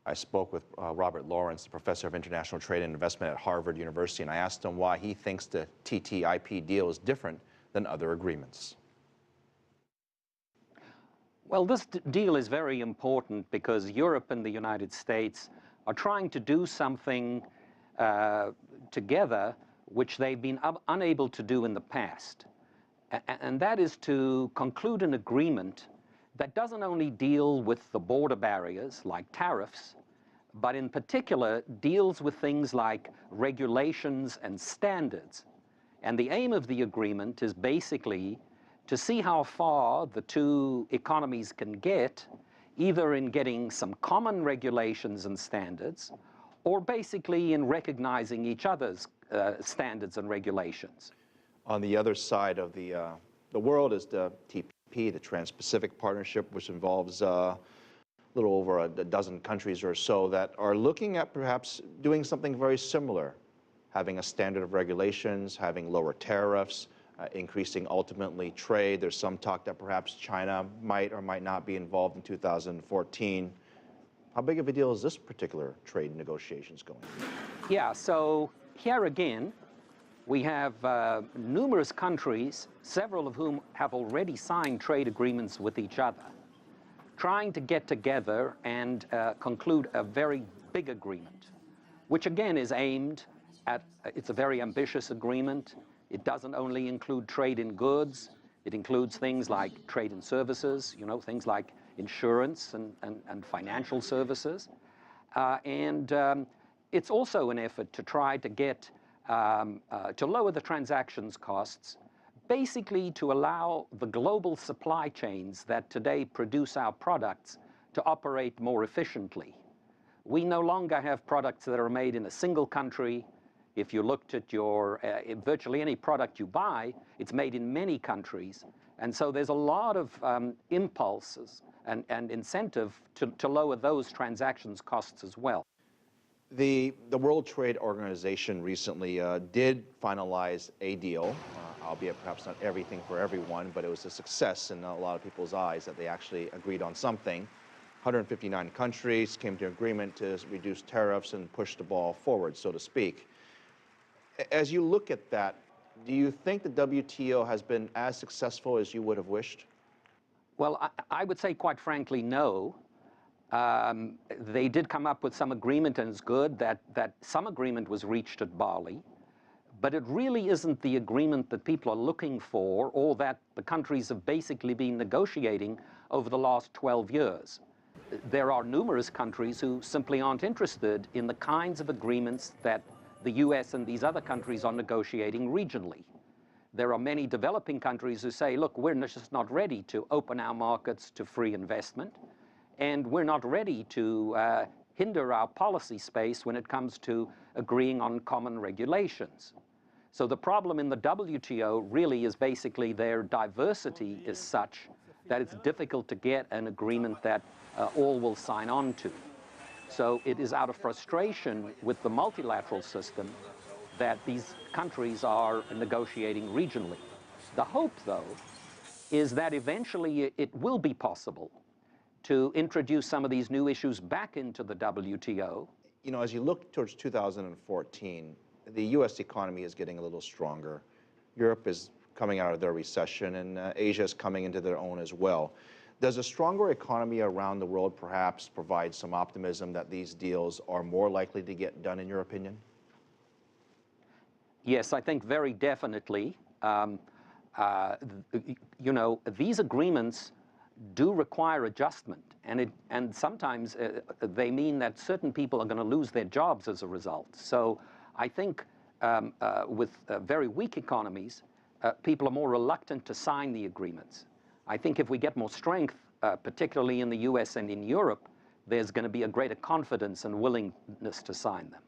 I spoke with Robert Lawrence, the professor of international trade and investment at Harvard University, and I asked him why he thinks the TTIP deal is different than other agreements. Well, this deal is very important because Europe and the United States are trying to do something together which they've been unable to do in the past. And that is to conclude an agreement that doesn't only deal with the border barriers like tariffs, but in particular deals with things like regulations and standards. And the aim of the agreement is basically to see how far the two economies can get, either in getting some common regulations and standards, or basically in recognizing each other's standards and regulations. On the other side of the world is the TPP, the Trans-Pacific Partnership, which involves a little over a dozen countries or so that are looking at perhaps doing something very similar, having a standard of regulations, having lower tariffs, increasing ultimately trade. There's some talk that perhaps China might or might not be involved in 2014. How big of a deal is this particular trade negotiations going? Yeah, so here again, we have numerous countries, several of whom have already signed trade agreements with each other, trying to get together and conclude a very big agreement, which again is aimed at, it's a very ambitious agreement. It doesn't only include trade in goods, it includes things like trade in services, you know, things like insurance and financial services. It's also an effort to try to get to lower the transactions costs, basically to allow the global supply chains that today produce our products to operate more efficiently. We no longer have products that are made in a single country. If you looked at your virtually any product you buy, it's made in many countries. And so there's a lot of impulses and incentive to lower those transactions costs as well. The World Trade Organization recently did finalize a deal, albeit perhaps not everything for everyone, but it was a success in a lot of people's eyes that they actually agreed on something. 159 countries came to agreement to reduce tariffs and push the ball forward, so to speak. As you look at that, do you think the WTO has been as successful as you would have wished? Well, I would say, quite frankly, no. They did come up with some agreement, and it's good that some agreement was reached at Bali, but it really isn't the agreement that people are looking for or that the countries have basically been negotiating over the last 12 years. There are numerous countries who simply aren't interested in the kinds of agreements that the US and these other countries are negotiating regionally. There are many developing countries who say, look, we're just not ready to open our markets to free investment, and we're not ready to hinder our policy space when it comes to agreeing on common regulations. So the problem in the WTO really is basically their diversity is such that it's difficult to get an agreement that all will sign on to. So it is out of frustration with the multilateral system that these countries are negotiating regionally. The hope, though, is that eventually it will be possible to introduce some of these new issues back into the WTO. You know, as you look towards 2014, the U.S. economy is getting a little stronger. Europe is coming out of their recession, and Asia is coming into their own as well. Does a stronger economy around the world perhaps provide some optimism that these deals are more likely to get done, in your opinion? Yes, I think very definitely. You know, these agreements do require adjustment, and sometimes they mean that certain people are going to lose their jobs as a result. So I think with very weak economies, people are more reluctant to sign the agreements. I think if we get more strength, particularly in the US and in Europe, there's going to be a greater confidence and willingness to sign them.